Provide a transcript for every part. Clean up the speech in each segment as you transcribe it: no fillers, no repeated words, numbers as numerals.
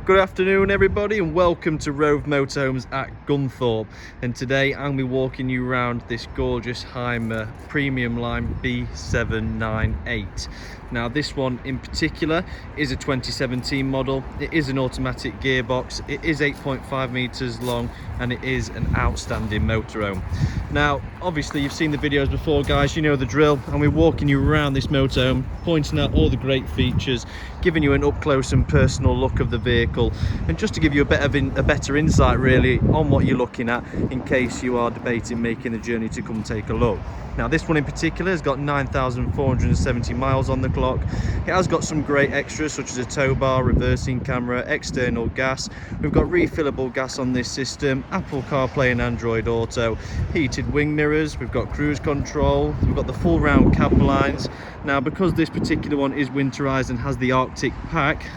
Good afternoon everybody and welcome to Rove Motorhomes at Gunthorpe, and today I'm going to be walking you around this gorgeous Hymer Premium Line B798. Now this one in particular is a 2017 model. It is an automatic gearbox, it is 8.5 meters long, and it is an outstanding motorhome. Now obviously you've seen the videos before guys, you know the drill, and we're walking you around this motorhome, pointing out all the great features, giving you an up close and personal look of the vehicle, and just to give you a better insight really on what you're looking at in case you are debating making the journey to come take a look. Now this one in particular has got 9,470 miles on the clock. It has got some great extras such as a tow bar, reversing camera, external gas. We've got refillable gas on this system, Apple CarPlay and Android Auto, heated wing mirrors, we've got cruise control, we've got the full round cab blinds. Now because this particular one is winterized and has the Arctic pack,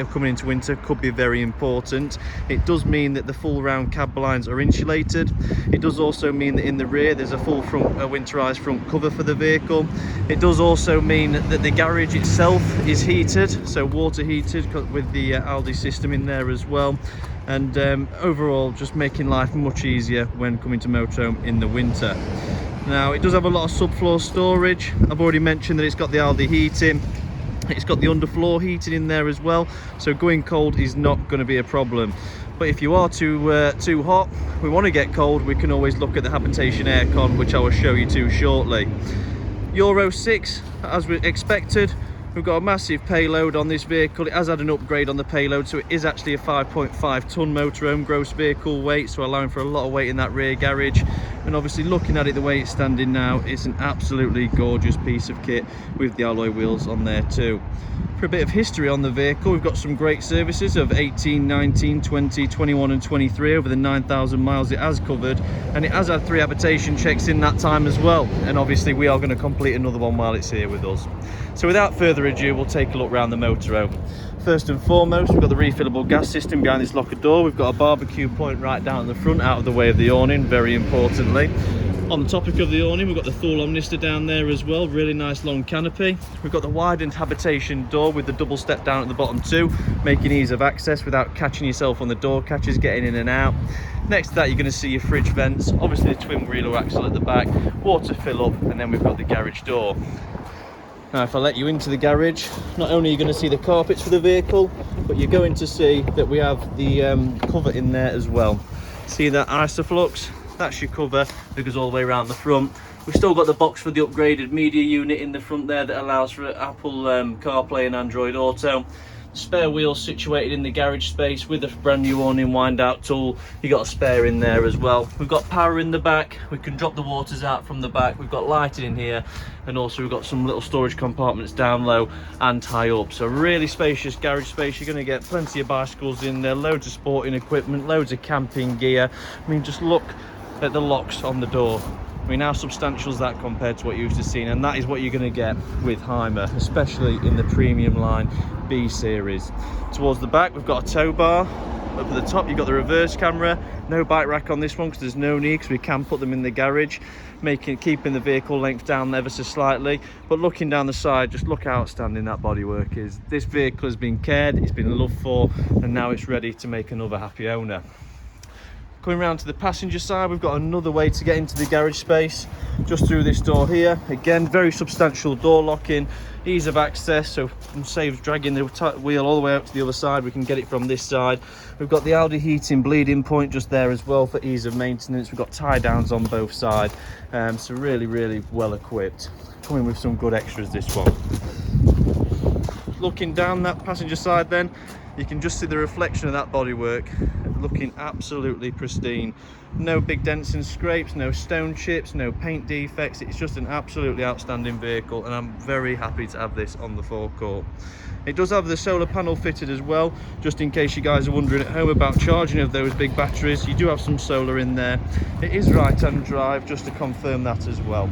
coming into winter could be very important. It does mean that the full round cab blinds are insulated. It does also mean that in the rear there's a full front winterized front cover for the vehicle. It does also mean that the garage itself is heated, so water heated with the Aldi system in there as well, and overall just making life much easier when coming to motorhome in the winter. Now it does have a lot of subfloor storage. I've already mentioned that it's got the Aldi heating. It's got the underfloor heating in there as well, so going cold is not going to be a problem. But if you are too hot, we want to get cold, we can always look at the habitation aircon, which I will show you to shortly. Euro 6, as we expected. We've got a massive payload on this vehicle. It has had an upgrade on the payload, so it is actually a 5.5 ton motorhome gross vehicle weight, so allowing for a lot of weight in that rear garage. And obviously looking at it the way it's standing now, it's an absolutely gorgeous piece of kit with the alloy wheels on there too. For a bit of history on the vehicle, we've got some great services of 18, 19, 20, 21 and 23 over the 9,000 miles it has covered, and it has had 3 habitation checks in that time as well, and obviously we are going to complete another one while it's here with us. So without further ado, we'll take a look around the motorhome. First and foremost, we've got the refillable gas system behind this locker door. We've got a barbecue point right down at the front, out of the way of the awning, very importantly. On the topic of the awning, we've got the full Omnister down there as well, really nice long canopy. We've got the widened habitation door with the double step down at the bottom too, making ease of access without catching yourself on the door catches, getting in and out. Next to that, you're going to see your fridge vents, obviously the twin wheeler axle at the back, water fill up, and then we've got the garage door. Now if I let you into the garage, not only are you going to see the carpets for the vehicle, but you're going to see that we have the cover in there as well. See that Isoflux? That's your cover that goes all the way around the front. We've still got the box for the upgraded media unit in the front there that allows for Apple CarPlay and Android Auto. Spare wheels situated in the garage space with a brand new awning wind out tool. You got a spare in there as well. We've got power in the back, we can drop the waters out from the back, we've got lighting in here, and also we've got some little storage compartments down low and high up. So really spacious garage space. You're going to get plenty of bicycles in there, loads of sporting equipment, loads of camping gear. I mean, just look at the locks on the door. I mean, how substantial is that compared to what you're used to seeing? And that is what you're going to get with Hymer, especially in the Premium Line B series. Towards the back, we've got a tow bar. Up at the top, you've got the reverse camera. No bike rack on this one because there's no need, because we can put them in the garage, keeping the vehicle length down ever so slightly. But looking down the side, just look how outstanding that bodywork is. This vehicle has been cared, it's been loved for, and now it's ready to make another happy owner. Coming round to the passenger side, we've got another way to get into the garage space, just through this door here. Again, very substantial door locking, ease of access, so it saves dragging the wheel all the way out to the other side. We can get it from this side. We've got the Aldi heating bleeding point just there as well for ease of maintenance. We've got tie downs on both sides, so really well equipped. Coming with some good extras, this one. Looking down that passenger side then, you can just see the reflection of that bodywork, looking absolutely pristine. No big dents and scrapes, no stone chips, no paint defects. It's just an absolutely outstanding vehicle, and I'm very happy to have this on the forecourt. It does have the solar panel fitted as well, just in case you guys are wondering at home about charging of those big batteries. You do have some solar in there. It is right-hand drive, just to confirm that as well.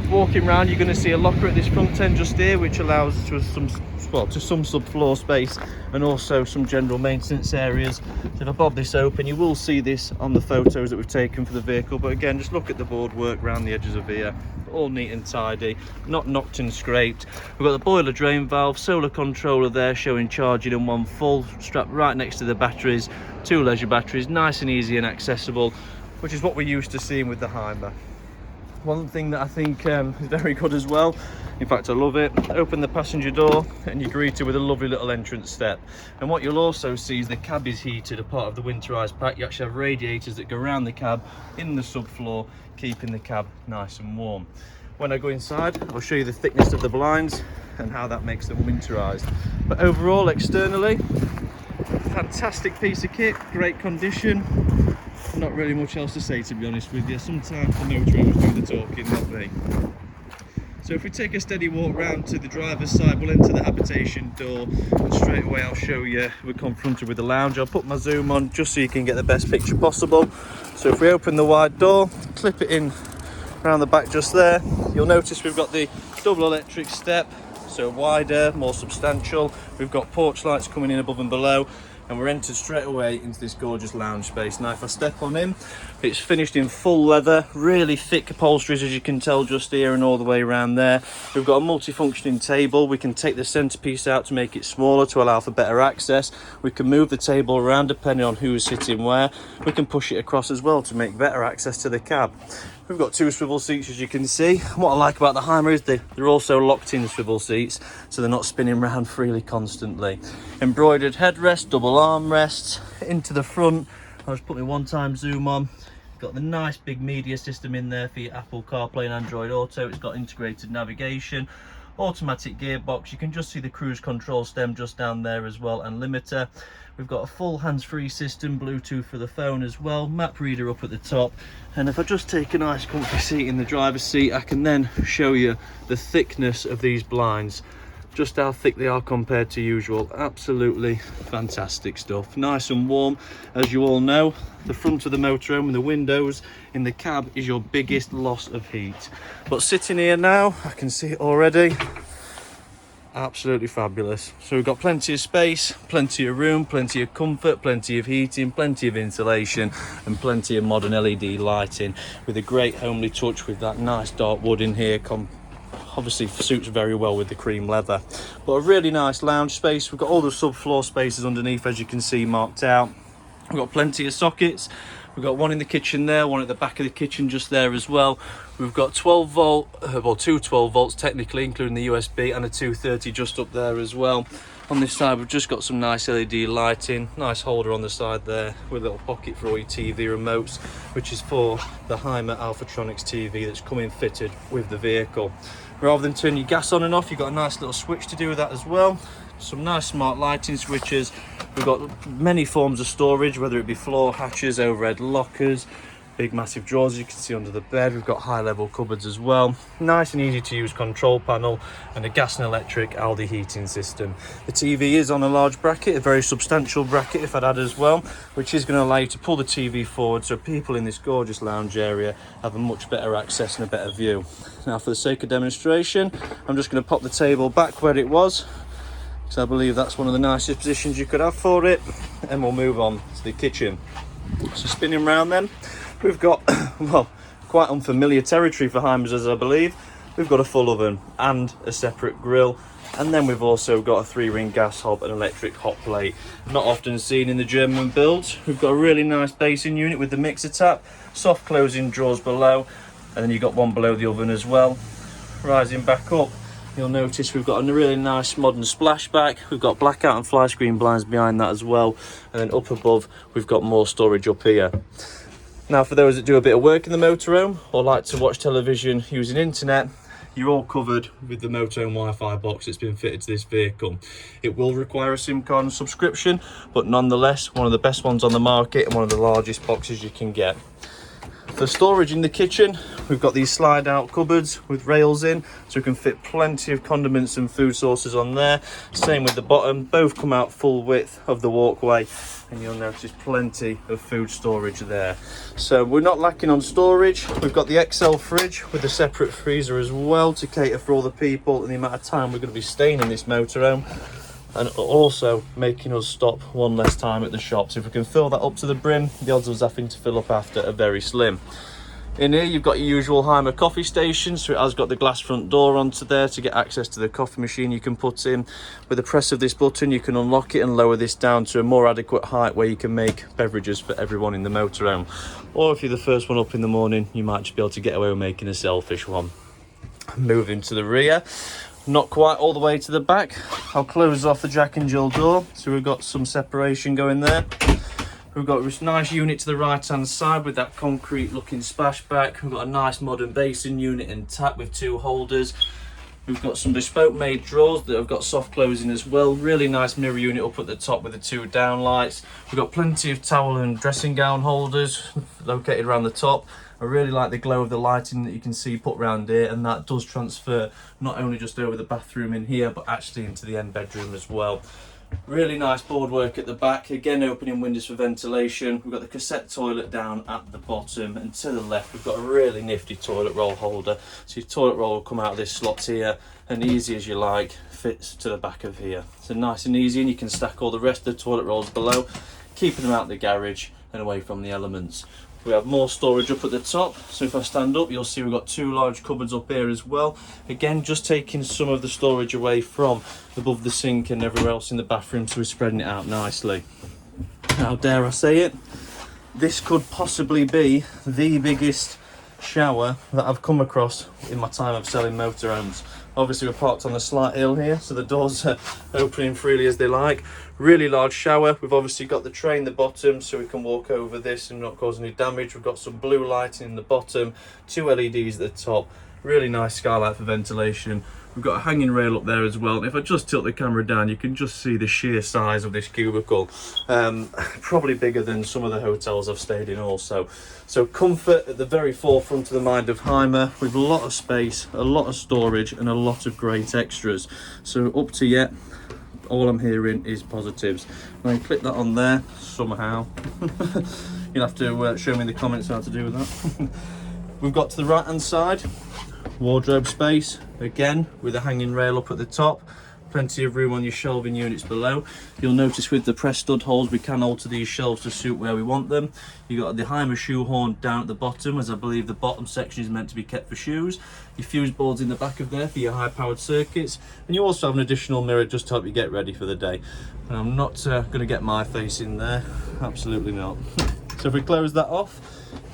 Walking around, you're going to see a locker at this front end just here, which allows us some well, to some subfloor space and also some general maintenance areas. So if I bob this open, you will see this on the photos that we've taken for the vehicle, but again, just look at the boardwork around the edges of here, all neat and tidy, not knocked and scraped. We've got the boiler drain valve, solar controller there showing charging in one full, strapped right next to the batteries, 2 leisure batteries, nice and easy and accessible, which is what we're used to seeing with the Hymer. One thing that I think is very good as well, in fact I love it, open the passenger door and you're greeted with a lovely little entrance step. And what you'll also see is the cab is heated, a part of the winterized pack. You actually have radiators that go around the cab in the subfloor, keeping the cab nice and warm. When I go inside, I'll show you the thickness of the blinds and how that makes them winterized. But overall, externally, fantastic piece of kit, great condition. Not really much else to say, to be honest with you. Sometimes the motorhomes do the talking, not me. So if we take a steady walk round to the driver's side, we'll enter the habitation door, and straight away I'll show you we're confronted with the lounge. I'll put my zoom on just so you can get the best picture possible. So if we open the wide door, clip it in around the back just there, you'll notice we've got the double electric step, so wider, more substantial. We've got porch lights coming in above and below, and we're entered straight away into this gorgeous lounge space. Now if I step on in, it's finished in full leather, really thick upholsteries as you can tell just here and all the way around there. We've got a multi-functioning table. We can take the centerpiece out to make it smaller to allow for better access. We can move the table around depending on who's sitting where. We can push it across as well to make better access to the cab. We've got 2 swivel seats as you can see. What I like about the Hymer is they're also locked in swivel seats, so they're not spinning around freely constantly. Embroidered headrest, double armrests. Into the front, I'll just put my one-time zoom on. Got the nice big media system in there for your Apple CarPlay and Android Auto. It's got integrated navigation, automatic gearbox. You can just see the cruise control stem just down there as well, and limiter. We've got a full hands-free system, Bluetooth for the phone as well, map reader up at the top. And if I just take a nice comfy seat in the driver's seat, I can then show you the thickness of these blinds, just how thick they are compared to usual. Absolutely fantastic stuff, nice and warm. As you all know, the front of the motorhome and the windows in the cab is your biggest loss of heat. But sitting here now, I can see it already. Absolutely fabulous. So we've got plenty of space, plenty of room, plenty of comfort, plenty of heating, plenty of insulation, and plenty of modern LED lighting with a great homely touch with that nice dark wood in here. Obviously suits very well with the cream leather. But a really nice lounge space. We've got all the subfloor spaces underneath, as you can see, marked out. We've got plenty of sockets. We've got one in the kitchen there, one at the back of the kitchen just there as well. We've got 12 volt, well, 2 12 volts technically, including the USB, and a 230 just up there as well. On this side, we've just got some nice LED lighting, nice holder on the side there with a little pocket for all your TV remotes, which is for the Hymer Alphatronics TV that's coming fitted with the vehicle. Rather than turn your gas on and off, you've got a nice little switch to do with that as well. Some nice smart lighting switches. We've got many forms of storage, whether it be floor hatches, overhead lockers, big massive drawers you can see under the bed. We've got high level cupboards as well. Nice and easy to use control panel, and a gas and electric Aldi heating system. The TV is on a large bracket, a very substantial bracket if I'd add as well, which is going to allow you to pull the TV forward so people in this gorgeous lounge area have a much better access and a better view. Now for the sake of demonstration, I'm just going to pop the table back where it was, because I believe that's one of the nicest positions you could have for it, and we'll move on to the kitchen. So spinning round then, we've got, well, quite unfamiliar territory for Hymers, as I believe. We've got a full oven and a separate grill, and then we've also got a 3-ring gas hob and electric hot plate. Not often seen in the German builds. We've got a really nice basin unit with the mixer tap, soft closing drawers below, and then you've got one below the oven as well. Rising back up, you'll notice we've got a really nice modern splashback. We've got blackout and fly screen blinds behind that as well, and then up above we've got more storage up here. Now for those that do a bit of work in the motorhome or like to watch television using internet, you're all covered with the motorhome Wi-Fi box that's been fitted to this vehicle. It will require a SIM card and subscription, but nonetheless one of the best ones on the market and one of the largest boxes you can get. For storage in the kitchen, we've got these slide out cupboards with rails in, so we can fit plenty of condiments and food sources on there. Same with the bottom, both come out full width of the walkway, and you'll notice plenty of food storage there. So we're not lacking on storage. We've got the XL fridge with a separate freezer as well to cater for all the people and the amount of time we're going to be staying in this motorhome, and also making us stop one less time at the shops. If we can fill that up to the brim, the odds of us having to fill up after are very slim. In here you've got your usual Hymer coffee station, so it has got the glass front door onto there to get access to the coffee machine you can put in. With the press of this button you can unlock it and lower this down to a more adequate height where you can make beverages for everyone in the motorhome. Or if you're the first one up in the morning, you might just be able to get away with making a selfish one. Moving to the rear, not quite all the way to the back, I'll close off the Jack and Jill door, so we've got some separation going there. We've got this nice unit to the right hand side with that concrete looking splashback. We've got a nice modern basin unit and tap with 2 holders. We've got some bespoke made drawers that have got soft closing as well. Really nice mirror unit up at the top with the 2 down lights. We've got plenty of towel and dressing gown holders located around the top. I really like the glow of the lighting that you can see put around here, and that does transfer not only just over the bathroom in here but actually into the end bedroom as well. Really nice boardwork at the back, again opening windows for ventilation. We've got the cassette toilet down at the bottom, and to the left we've got a really nifty toilet roll holder. So your toilet roll will come out of this slot here, and easy as you like, fits to the back of here. So nice and easy, and you can stack all the rest of the toilet rolls below, keeping them out of the garage and away from the elements. We have more storage up at the top, so if I stand up you'll see we've got 2 large cupboards up here as well. Again, just taking some of the storage away from above the sink and everywhere else in the bathroom, so we're spreading it out nicely. Now, dare I say it, this could possibly be the biggest shower that I've come across in my time of selling motorhomes. Obviously we're parked on a slight hill here, so the doors are opening freely as they like. Really large shower. We've obviously got the tray in the bottom so we can walk over this and not cause any damage. We've got some blue lighting in the bottom, 2 LEDs at the top, really nice skylight for ventilation. We've got a hanging rail up there as well, and if I just tilt the camera down you can just see the sheer size of this cubicle. Probably bigger than some of the hotels I've stayed in also. So comfort at the very forefront of the mind of Hymer, with a lot of space, a lot of storage and a lot of great extras. So up to yet, all I'm hearing is positives. When I click that on there somehow, you'll have to show me in the comments how to do with that. We've got to the right hand side, wardrobe space, again with a hanging rail up at the top, plenty of room on your shelving units below. You'll notice with the press stud holes we can alter these shelves to suit where we want them. You've got the Hymer shoehorn down at the bottom, as I believe the bottom section is meant to be kept for shoes. Your fuse boards in the back of there for your high powered circuits, and you also have an additional mirror just to help you get ready for the day. And I'm not going to get my face in there, absolutely not. So if we close that off,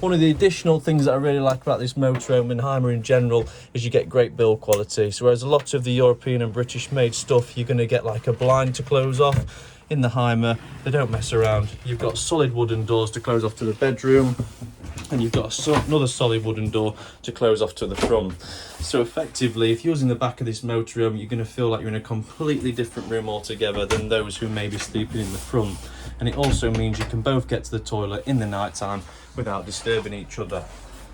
one of the additional things that I really like about this motorhome and Hymer in general is you get great build quality. So whereas a lot of the European and British made stuff you're going to get like a blind to close off, in the Hymer they don't mess around. You've got solid wooden doors to close off to the bedroom, and you've got another solid wooden door to close off to the front. So effectively, if you're using the back of this motorhome, you're going to feel like you're in a completely different room altogether than those who may be sleeping in the front. And it also means you can both get to the toilet in the night time without disturbing each other.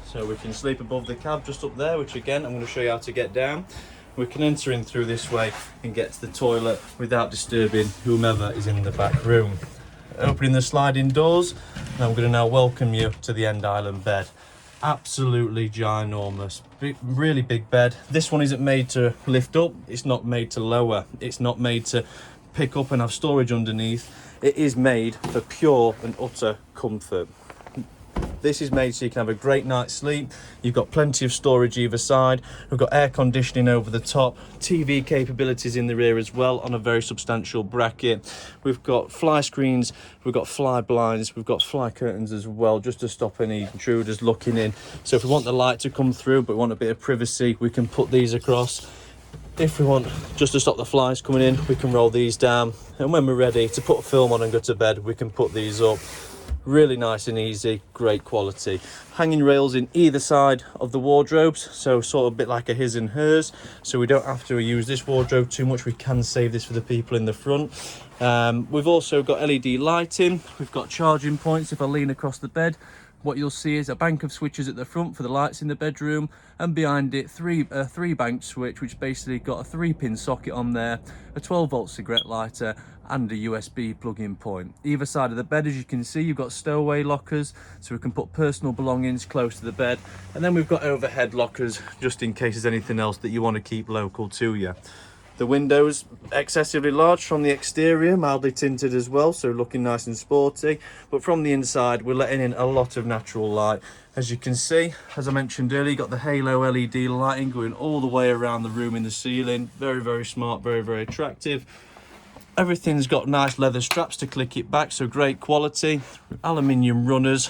So we can sleep above the cab just up there, which again I'm going to show you how to get down. We can enter in through this way and get to the toilet without disturbing whomever is in the back room. Opening the sliding doors, and I'm going to now welcome you to the end island bed. Absolutely ginormous, really big bed. This one isn't made to lift up, it's not made to lower, it's not made to pick up and have storage underneath. It is made for pure and utter comfort. This is made so you can have a great night's sleep. You've got plenty of storage either side. We've got air conditioning over the top, TV capabilities in the rear as well on a very substantial bracket. We've got fly screens, we've got fly blinds, we've got fly curtains as well, just to stop any intruders looking in. So if we want the light to come through but we want a bit of privacy, we can put these across. If we want just to stop the flies coming in, we can roll these down, and when we're ready to put a film on and go to bed, we can put these up. Really nice and easy, great quality. Hanging rails in either side of the wardrobes, so sort of a bit like a his and hers, so we don't have to use this wardrobe too much. We can save this for the people in the front. We've also got LED lighting, we've got charging points. If I lean across the bed, what you'll see is a bank of switches at the front for the lights in the bedroom, and behind it a three bank switch, which basically got a 3-pin socket on there, a 12-volt cigarette lighter and a USB plug-in point. Either side of the bed, as you can see, you've got stowaway lockers so we can put personal belongings close to the bed, and then we've got overhead lockers just in case there's anything else that you want to keep local to you. The windows excessively large from the exterior, mildly tinted as well, so looking nice and sporty, but from the inside we're letting in a lot of natural light. As you can see, as I mentioned earlier, you got the halo LED lighting going all the way around the room in the ceiling. Very smart, very attractive. Everything's got nice leather straps to click it back, so great quality. Aluminium runners,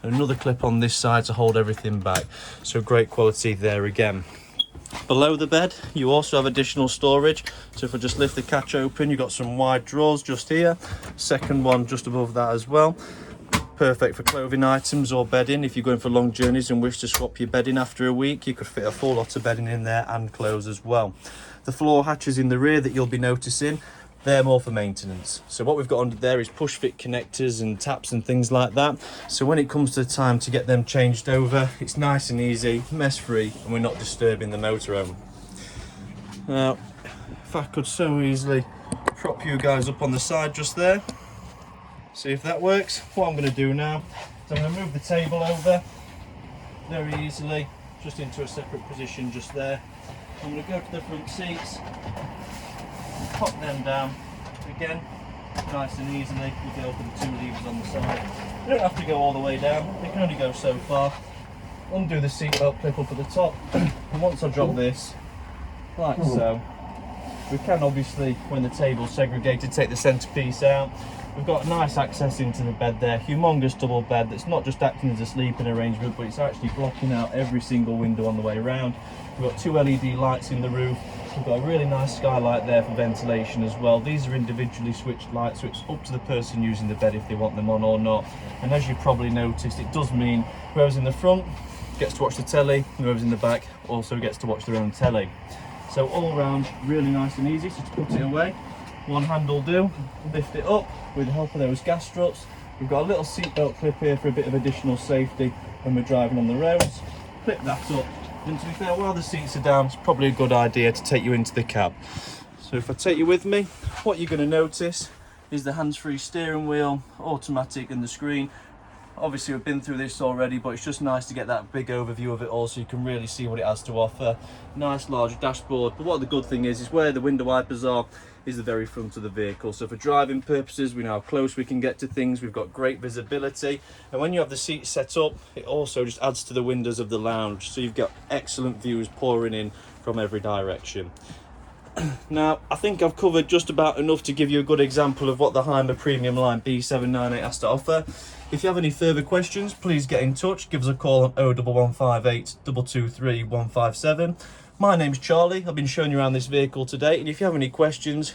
another clip on this side to hold everything back, so great quality there again. Below the bed you also have additional storage, so if I just lift the catch open, you've got some wide drawers just here, second one just above that as well. Perfect for clothing items or bedding. If you're going for long journeys and wish to swap your bedding after a week, you could fit a full lot of bedding in there and clothes as well. The floor hatches in the rear that you'll be noticing, they're more for maintenance. So what we've got under there is push fit connectors and taps and things like that. So when it comes to the time to get them changed over, it's nice and easy, mess free, and we're not disturbing the motorhome. Now, if I could so easily prop you guys up on the side just there, see if that works. What I'm going to do now is I'm going to move the table over very easily, just into a separate position just there. I'm going to go to the front seats, pop them down again, nice and easily with the open 2 levers on the side. You don't have to go all the way down, they can only go so far. Undo the seatbelt clip up at the top, and once I drop this, like so, we can obviously, when the table's segregated, take the centrepiece out. We've got nice access into the bed there, humongous double bed that's not just acting as a sleeping arrangement, but it's actually blocking out every single window on the way around. We've got 2 LED lights in the roof. We've got a really nice skylight there for ventilation as well. These are individually switched lights, so it's up to the person using the bed if they want them on or not. And as you probably noticed, it does mean whoever's in the front gets to watch the telly, and whoever's in the back also gets to watch their own telly. So all round, really nice and easy. So to put it away, one hand will do. Lift it up with the help of those gas struts. We've got a little seatbelt clip here for a bit of additional safety when we're driving on the roads. Clip that up. And to be fair, while the seats are down, it's probably a good idea to take you into the cab. So if I take you with me, what you're going to notice is the hands-free steering wheel, automatic, and the screen. Obviously we've been through this already, but it's just nice to get that big overview of it all so you can really see what it has to offer. Nice large dashboard, but what the good thing is where the window wipers are is the very front of the vehicle. So for driving purposes, we know how close we can get to things. We've got great visibility, and when you have the seats set up, it also just adds to the windows of the lounge, so you've got excellent views pouring in from every direction. Now, I think I've covered just about enough to give you a good example of what the Hymer Premium Line B798 has to offer. If you have any further questions, please get in touch. Give us a call on 01158 223 157. My name's Charlie. I've been showing you around this vehicle today, and if you have any questions,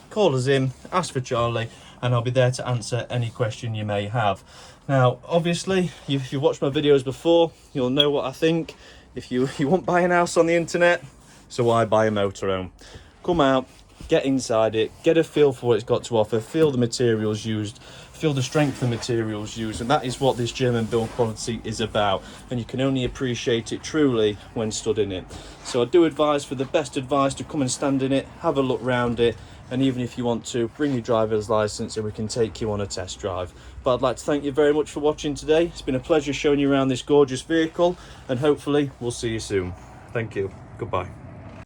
call us in, ask for Charlie, and I'll be there to answer any question you may have. Now, obviously, if you've watched my videos before, you'll know what I think. If you won't buy an house on the internet, so why buy a motorhome? Come out, get inside it, get a feel for what it's got to offer, feel the materials used, feel the strength of materials used, and that is what this German build quality is about, and you can only appreciate it truly when stood in it. So I do advise, for the best advice, to come and stand in it, have a look round it, and even if you want to, bring your driver's license and we can take you on a test drive. But I'd like to thank you very much for watching today. It's been a pleasure showing you around this gorgeous vehicle, and hopefully we'll see you soon. Thank you. Goodbye.